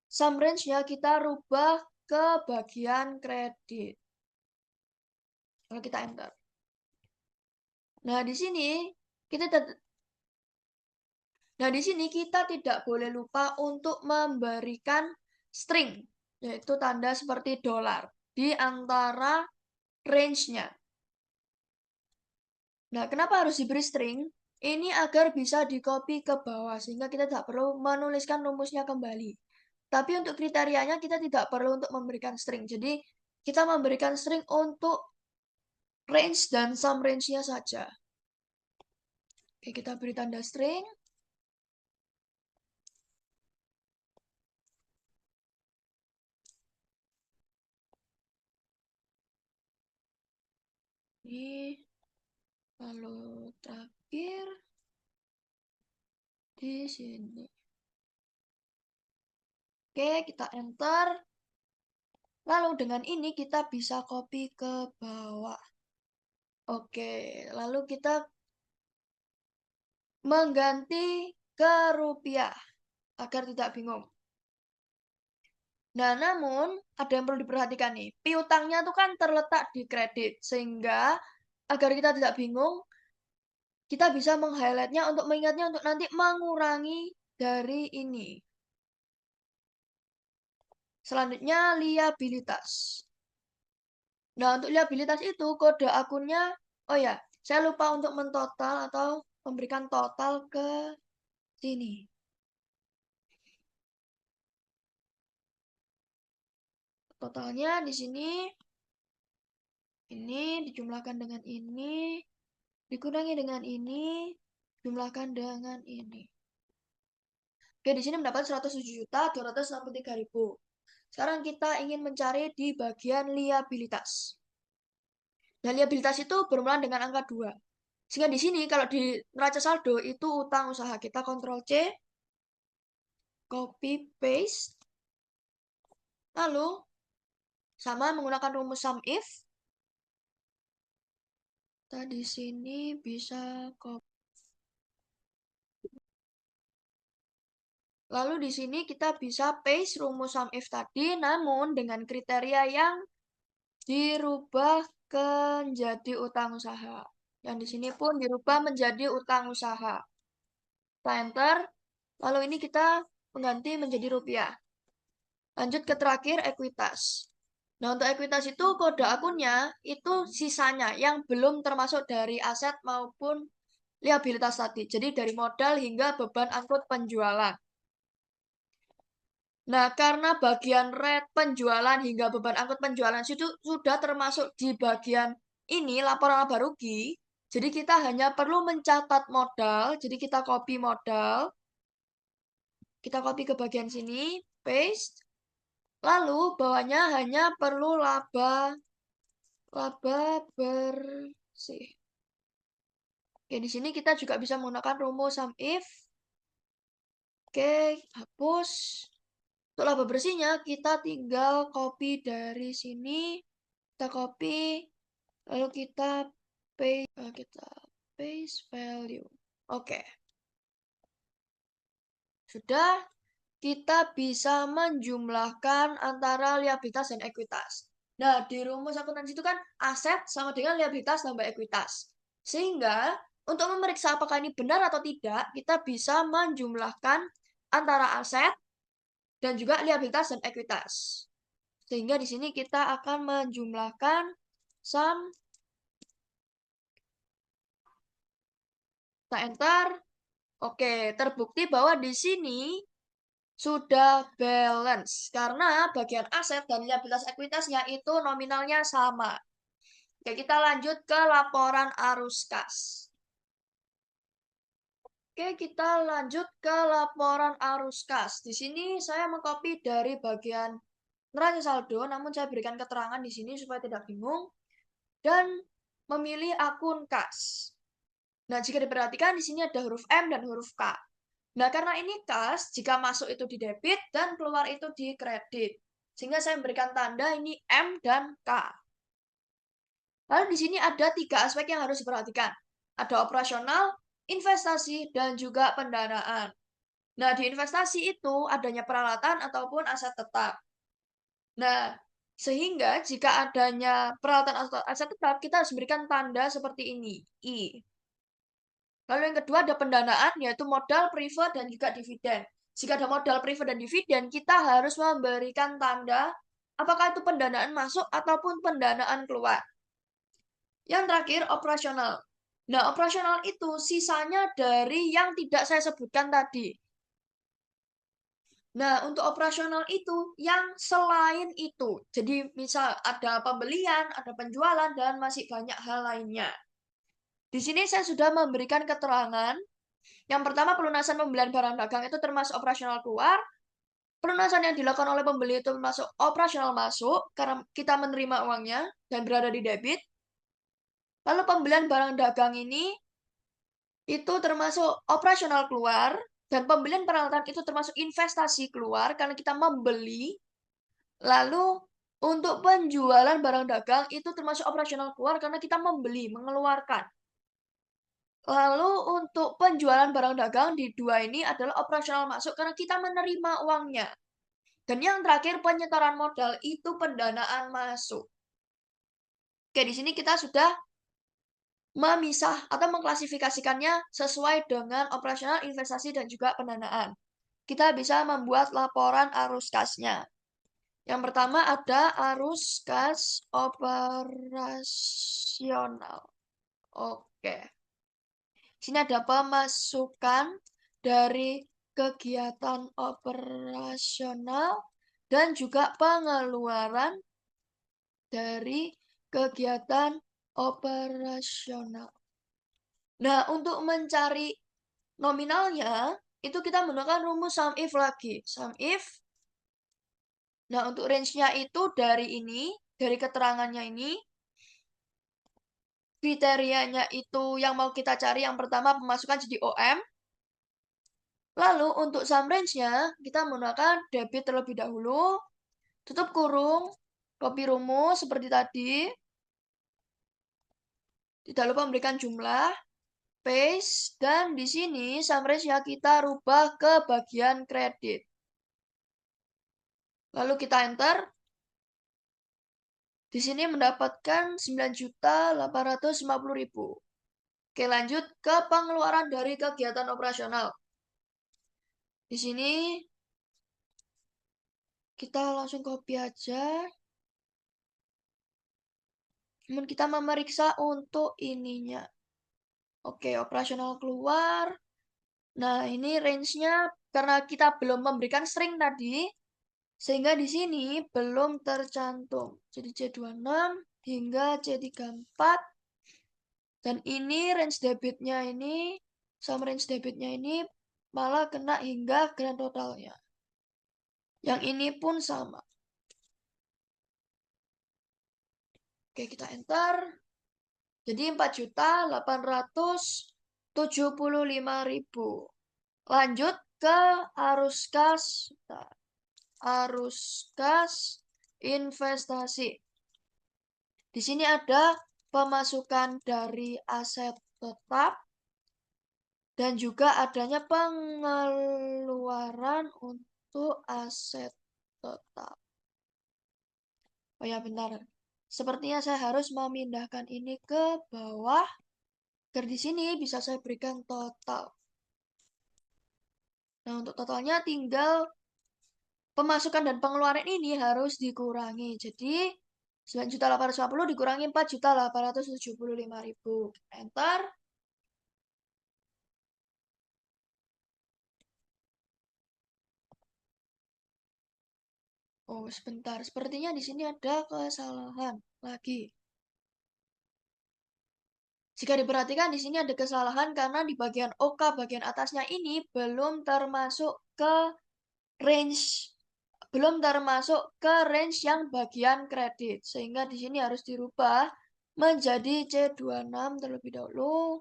sum range-nya kita rubah ke bagian kredit. Lalu kita enter. Nah, di sini kita tidak boleh lupa untuk memberikan string, yaitu tanda seperti dolar di antara range-nya. Nah, kenapa harus diberi string? Ini agar bisa di-copy ke bawah, sehingga kita tidak perlu menuliskan rumusnya kembali. Tapi untuk kriterianya kita tidak perlu untuk memberikan string. Jadi, kita memberikan string untuk range dan sum range-nya saja. Oke, kita beri tanda string. Ini, lalu terakhir di sini. Oke, kita enter. Lalu dengan ini kita bisa copy ke bawah. Oke, lalu kita mengganti ke rupiah agar tidak bingung. Nah, namun ada yang perlu diperhatikan nih. Piutangnya tuh kan terletak di kredit, sehingga agar kita tidak bingung, kita bisa meng-highlightnya untuk mengingatnya untuk nanti mengurangi dari ini. Selanjutnya, liabilitas. Nah, untuk liabilitas itu kode akunnya, oh ya, saya lupa untuk mentotal atau memberikan total ke sini. Totalnya di sini ini dijumlahkan dengan ini, dikurangi dengan ini, jumlahkan dengan ini. Oke, di sini mendapat 107.263.000. Sekarang kita ingin mencari di bagian liabilitas. Nah, liabilitas itu bermula dengan angka 2. Sehingga di sini kalau di neraca saldo itu utang usaha. Kita Ctrl C, copy paste. Lalu sama menggunakan rumus sum if. Kita di sini bisa copy. Lalu di sini kita bisa paste rumus sum if tadi, namun dengan kriteria yang dirubah menjadi utang usaha. Yang di sini pun dirubah menjadi utang usaha. Kita enter. Lalu ini kita mengganti menjadi rupiah. Lanjut ke terakhir, ekuitas. Nah, untuk ekuitas itu kode akunnya itu sisanya yang belum termasuk dari aset maupun liabilitas tadi. Jadi dari modal hingga beban angkut penjualan. Nah, karena bagian rate penjualan hingga beban angkut penjualan itu sudah termasuk di bagian ini, laporan laba rugi. Jadi kita hanya perlu mencatat modal. Jadi kita copy modal. Kita copy ke bagian sini, paste. Lalu bawahnya hanya perlu laba bersih. Oke, di sini kita juga bisa menggunakan rumus sum if. Oke, hapus. Untuk laba bersihnya kita tinggal copy dari sini, kita copy, lalu kita paste value. Oke. Sudah, kita bisa menjumlahkan antara liabilitas dan ekuitas. Nah, di rumus akuntansi itu kan aset sama dengan liabilitas tambah ekuitas. Sehingga untuk memeriksa apakah ini benar atau tidak, kita bisa menjumlahkan antara aset dan juga liabilitas dan ekuitas. Sehingga di sini kita akan menjumlahkan sum. Kita enter. Oke, terbukti bahwa di sini sudah balance karena bagian aset dan liabilitas ekuitasnya itu nominalnya sama. Oke, kita lanjut ke laporan arus kas. Oke, kita lanjut ke laporan arus kas. Di sini saya mengcopy dari bagian neraca saldo, namun saya berikan keterangan di sini supaya tidak bingung dan memilih akun kas. Nah, jika diperhatikan di sini ada huruf M dan huruf K. Nah, karena ini kas, jika masuk itu di debit dan keluar itu di kredit. Sehingga saya memberikan tanda ini M dan K. Lalu di sini ada 3 aspek yang harus diperhatikan. Ada operasional, investasi, dan juga pendanaan. Nah, di investasi itu adanya peralatan ataupun aset tetap. Nah, sehingga jika adanya peralatan atau aset tetap, kita harus memberikan tanda seperti ini, I. Lalu yang kedua ada pendanaan, yaitu modal, preferred, dan juga dividen. Jika ada modal, preferred, dan dividen, kita harus memberikan tanda apakah itu pendanaan masuk ataupun pendanaan keluar. Yang terakhir, operasional. Nah, operasional itu sisanya dari yang tidak saya sebutkan tadi. Nah, untuk operasional itu yang selain itu. Jadi, misal ada pembelian, ada penjualan, dan masih banyak hal lainnya. Di sini saya sudah memberikan keterangan. Yang pertama, pelunasan pembelian barang dagang itu termasuk operasional keluar. Pelunasan yang dilakukan oleh pembeli itu termasuk operasional masuk, karena kita menerima uangnya dan berada di debit. Lalu pembelian barang dagang ini itu termasuk operasional keluar, dan pembelian peralatan itu termasuk investasi keluar, karena kita membeli. Lalu untuk penjualan barang dagang itu termasuk operasional keluar, karena kita membeli, mengeluarkan. Lalu untuk penjualan barang dagang di dua ini adalah operasional masuk karena kita menerima uangnya. Dan yang terakhir penyetoran modal itu pendanaan masuk. Oke, di sini kita sudah memisah atau mengklasifikasikannya sesuai dengan operasional, investasi, dan juga pendanaan. Kita bisa membuat laporan arus kasnya. Yang pertama ada arus kas operasional. Oke. Sini ada pemasukan dari kegiatan operasional dan juga pengeluaran dari kegiatan operasional. Nah, untuk mencari nominalnya, itu kita menggunakan rumus sum if lagi. Sum if. Nah, untuk range-nya itu dari ini, dari keterangannya ini, kriterianya itu yang mau kita cari yang pertama pemasukan jadi OM. Lalu untuk sum range-nya, kita menggunakan debit terlebih dahulu, tutup kurung, copy rumus seperti tadi. Tidak lupa memberikan jumlah, paste, dan di sini sum range-nya kita rubah ke bagian kredit. Lalu kita enter. Di sini mendapatkan 9.850.000. Oke, lanjut ke pengeluaran dari kegiatan operasional. Di sini kita langsung copy aja. Kemudian kita memeriksa untuk ininya. Oke, operasional keluar. Nah, ini range-nya karena kita belum memberikan string tadi, sehingga di sini belum tercantum. Jadi C26 hingga C34. Dan ini range debitnya ini, sama range debitnya ini malah kena hingga grand totalnya. Yang ini pun sama. Oke, kita enter. Jadi 4.875.000. Lanjut ke arus kas. Arus kas investasi. Di sini ada pemasukan dari aset tetap dan juga adanya pengeluaran untuk aset tetap. Oh ya, bentar. Sepertinya saya harus memindahkan ini ke bawah. Agar di sini bisa saya berikan total. Nah, untuk totalnya tinggal pemasukan dan pengeluaran ini harus dikurangi. Jadi, 9.850 dikurangi 4.875.000. Enter. Oh, sebentar. Sepertinya di sini ada kesalahan lagi. Jika diperhatikan di sini ada kesalahan karena di bagian OK bagian atasnya ini belum termasuk ke range yang bagian kredit. Sehingga di sini harus dirubah menjadi C26 terlebih dahulu.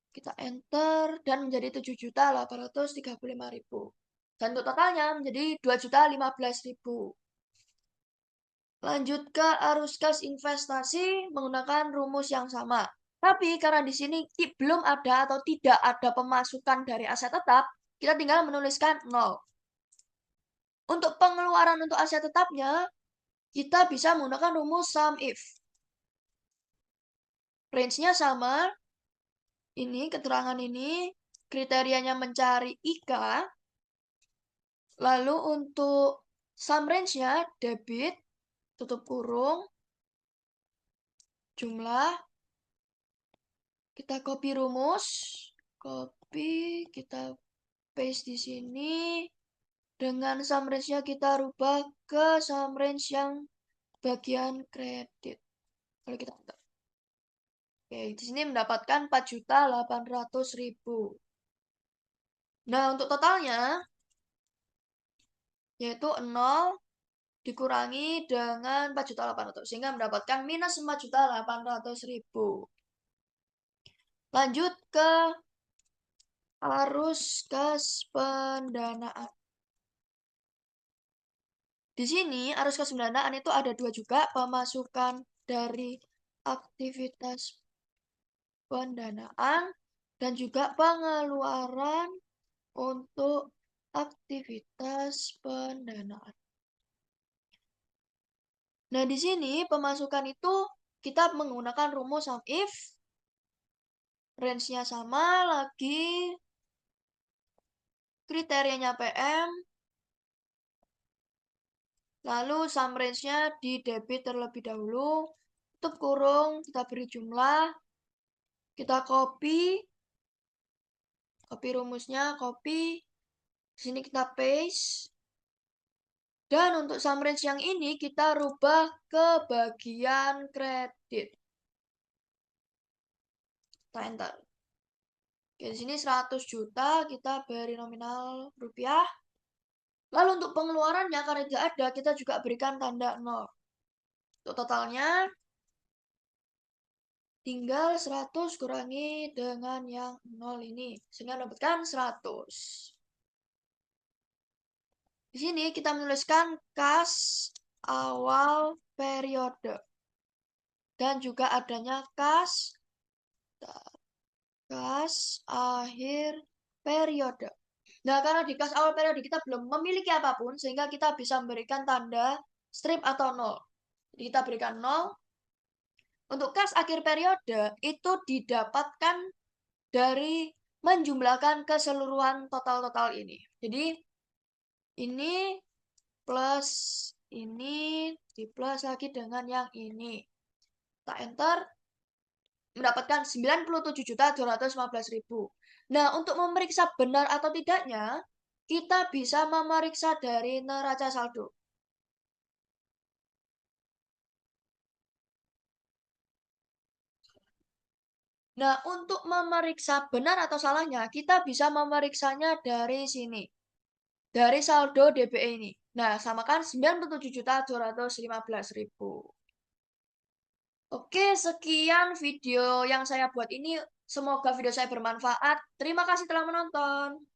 Kita enter dan menjadi 7.835.000. Dan untuk totalnya menjadi 2.015.000. Lanjut ke arus kas investasi menggunakan rumus yang sama. Tapi karena di sini belum ada atau tidak ada pemasukan dari aset tetap, kita tinggal menuliskan 0. Untuk pengeluaran untuk aset tetapnya, kita bisa menggunakan rumus sum if. Range-nya sama. Ini keterangan ini kriterianya mencari IKA. Lalu untuk sum range-nya debit, tutup kurung, jumlah, kita copy rumus, kita paste di sini. Dengan sum range-nya kita rubah ke sum range yang bagian kredit. Kalau kita enter. Oke, di sini mendapatkan 4.800.000. Nah, untuk totalnya yaitu 0 dikurangi dengan 4.800.000 sehingga mendapatkan minus 4.800.000. Lanjut ke arus kas pendanaan. Di sini arus kas pendanaan itu ada dua juga, pemasukan dari aktivitas pendanaan dan juga pengeluaran untuk aktivitas pendanaan. Nah, di sini pemasukan itu kita menggunakan rumus sum if, range-nya sama lagi, kriterianya PM, lalu sum range-nya di debit terlebih dahulu, tutup kurung, kita beri jumlah, kita copy, Copy rumusnya, copy. Di sini kita paste. Dan untuk sum range yang ini kita rubah ke bagian kredit. Kita enter. Oke, di sini 100 juta kita beri nominal rupiah. Lalu untuk pengeluarannya karena tidak ada, kita juga berikan tanda 0. Untuk totalnya tinggal 100 kurangi dengan yang 0 ini. Sehingga mendapatkan 100. Di sini kita menuliskan kas awal periode. Dan juga adanya kas akhir periode. Nah, karena di kas awal periode kita belum memiliki apapun, sehingga kita bisa memberikan tanda strip atau 0. Jadi kita berikan 0. Untuk kas akhir periode itu didapatkan dari menjumlahkan keseluruhan total-total ini. Jadi ini plus ini di plus lagi dengan yang ini. Kita enter, mendapatkan 97.215.000. Nah, untuk memeriksa benar atau tidaknya, kita bisa memeriksa dari neraca saldo. Nah, untuk memeriksa benar atau salahnya, kita bisa memeriksanya dari sini. Dari saldo DBE ini. Nah, samakan 97.215.000. Oke, sekian video yang saya buat ini. Semoga video saya bermanfaat. Terima kasih telah menonton.